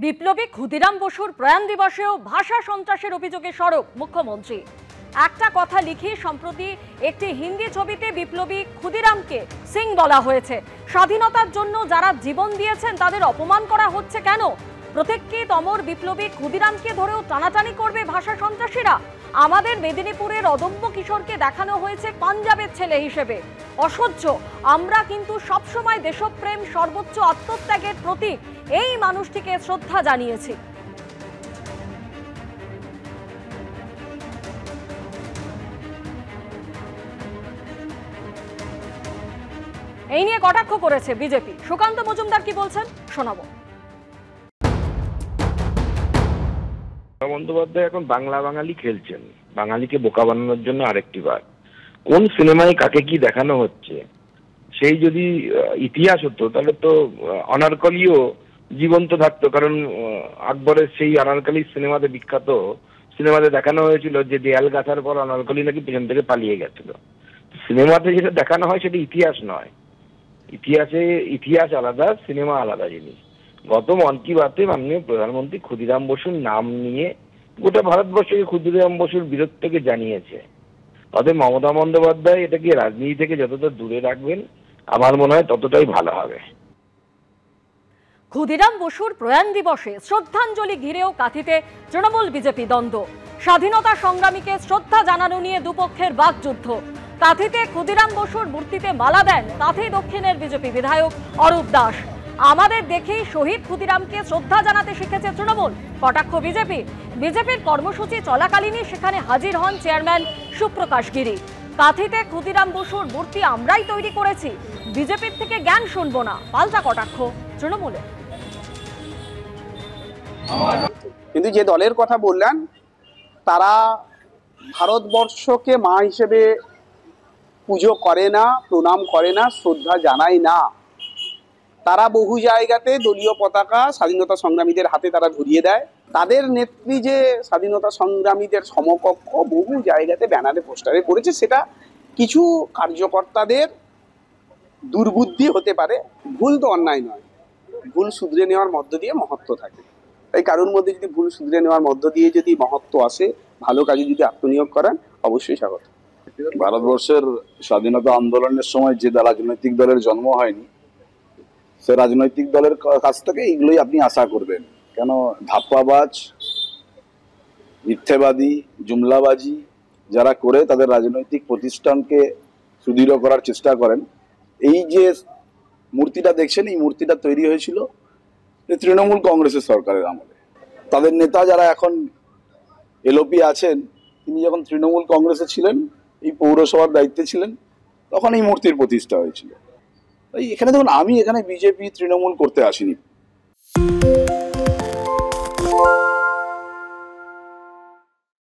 বিপ্লবী ক্ষুদিরাম বসুর প্রয়াণ দিবসেও ভাষা সন্ত্রাসের অভিযোগে সরব মুখ্যমন্ত্রী। একটা কথা লিখে সম্প্রতি একটি হিন্দি ছবিতে বিপ্লবী ক্ষুদিরামকে সিং বলা হয়েছে। স্বাধীনতার জন্য যারা জীবন দিয়েছেন তাদের অপমান করা হচ্ছে কেন? প্রত্যেককে অমর বিপ্লবী ক্ষুদিরামকে ধরেও টানাটানি করবে ভাষা সন্ত্রাসীরা। আমাদের মেদিনীপুরের অদম্য কিশোরকে দেখানো হয়েছে পাঞ্জাবের ছেলে হিসেবে। অসহ্য। আমরা কিন্তু সবসময় দেশপ্রেম, সর্বোচ্চ আত্মত্যাগের প্রতীক এই মানুষটিকে শ্রদ্ধা জানিয়েছি। এই নিয়ে কটাক্ষ করেছে বিজেপি। সুকান্ত মজুমদার কি বলছেন শোনাবো। বন্দ্যোপাধ্যায় এখন বাংলা বাঙালি খেলছেন, বাঙালিকে বোকা বানানোর জন্য আরেকটি বার। কোন সিনেমায় কাকে কি দেখানো হচ্ছে সেই যদি ইতিহাস হতো তাহলে তো অনারকলিও জীবন্ত থাকতো। কারণ আকবরের সেই অনারকলি সিনেমাতে বিখ্যাত সিনেমাতে দেখানো হয়েছিল যে দেয়াল গাথার পর অনারকলি নাকি পেছন থেকে পালিয়ে গেছিল। সিনেমাতে যেটা দেখানো হয় সেটা ইতিহাস নয়। ইতিহাস আলাদা, সিনেমা আলাদা জিনিস। গত মন কি বাতে মাননীয় প্রধানমন্ত্রী ক্ষুদিরাম বসুর নাম নিয়ে গোটা ভারতবর্ষকে ক্ষুদিরাম বসুর বিরোধ থেকে জানিয়েছে। অতএব মমতা বন্দ্যোপাধ্যায় এটাকে রাজনীতি থেকে যতটা দূরে রাখবেন আমার মনে হয় ততটাই ভালো হবে। ক্ষুদিরাম বসুর প্রয়াণ দিবসে শ্রদ্ধাঞ্জলি ঘিরেও কাঁথিতে তৃণমূল বিজেপি দ্বন্দ্ব। স্বাধীনতা সংগ্রামীকে শ্রদ্ধা জানানো নিয়ে দুপক্ষের বাকযুদ্ধ। কাঁথিতে ক্ষুদিরাম বসুর মূর্তিতে মালা দেন কাঁথি দক্ষিণের বিজেপি বিধায়ক অরূপ দাস। আমাদের দেখেই শহীদ ক্ষুদিরামকে শ্রদ্ধা জানাতে শিখেছে তৃণমূল, কটাক্ষ বিজেপির কর্মসূচি চলাকালীনই সেখানে হাজির হন চেয়ারম্যান সুপ্রকাশ গিরি। কাঁথিতে ক্ষুদিরাম বসুর মূর্তি আমরাই তৈরি করেছি, বিজেপির থেকে জ্ঞান শুনবো না, পাল্টা কটাক্ষ তৃণমূলের। কিন্তু যে দলের কথা বললেন তারা ভারতবর্ষকে মা হিসেবে পুজো করে না, প্রণাম করে না, শ্রদ্ধা জানায় না। তারা বহু জায়গাতে দলীয় পতাকা স্বাধীনতা সংগ্রামীদের হাতে তারা ধরিয়ে দেয়। তাদের নেত্রী যে স্বাধীনতা সংগ্রামীদের সমকক্ষ বহু জায়গাতে ব্যানারে পোস্টারে করেছে, সেটা কিছু কার্যকর্তাদের দুর্বুদ্ধি হতে পারে। ভুল তো অন্যায় নয়, ভুল শুধরে নেওয়ার মধ্য দিয়ে মহত্ব থাকে। তাই কারোর মধ্যে যদি ভুল শুধরে নেওয়ার মধ্য দিয়ে যদি মহত্ব আসে, ভালো কাজে যদি আত্মনিয়োগ করেন, অবশ্যই স্বাগত। ভারতবর্ষের স্বাধীনতা আন্দোলনের সময় যে রাজনৈতিক দলের জন্ম হয়নি, সে রাজনৈতিক দলের কাছ থেকে এইগুলোই আপনি আশা করবেন। কেন ধাপ্পাবাজ, মিথ্যেবাদী, জুমলাবাজি যারা করে তাদের রাজনৈতিক প্রতিষ্ঠানকে সুদৃঢ় করার চেষ্টা করেন। এই যে মূর্তিটা দেখছেন, এই মূর্তিটা তৈরি হয়েছিল তৃণমূল কংগ্রেসের সরকারের আমলে। তাদের নেতা যারা এখন এলওপি আছেন, তিনি যখন তৃণমূল কংগ্রেসে ছিলেন, এই পৌরসভার দায়িত্বে ছিলেন, তখন এই মূর্তির প্রতিষ্ঠা হয়েছিল। তাই এখানে দেখুন, আমি এখানে বিজেপি তৃণমূল করতে আসিনি।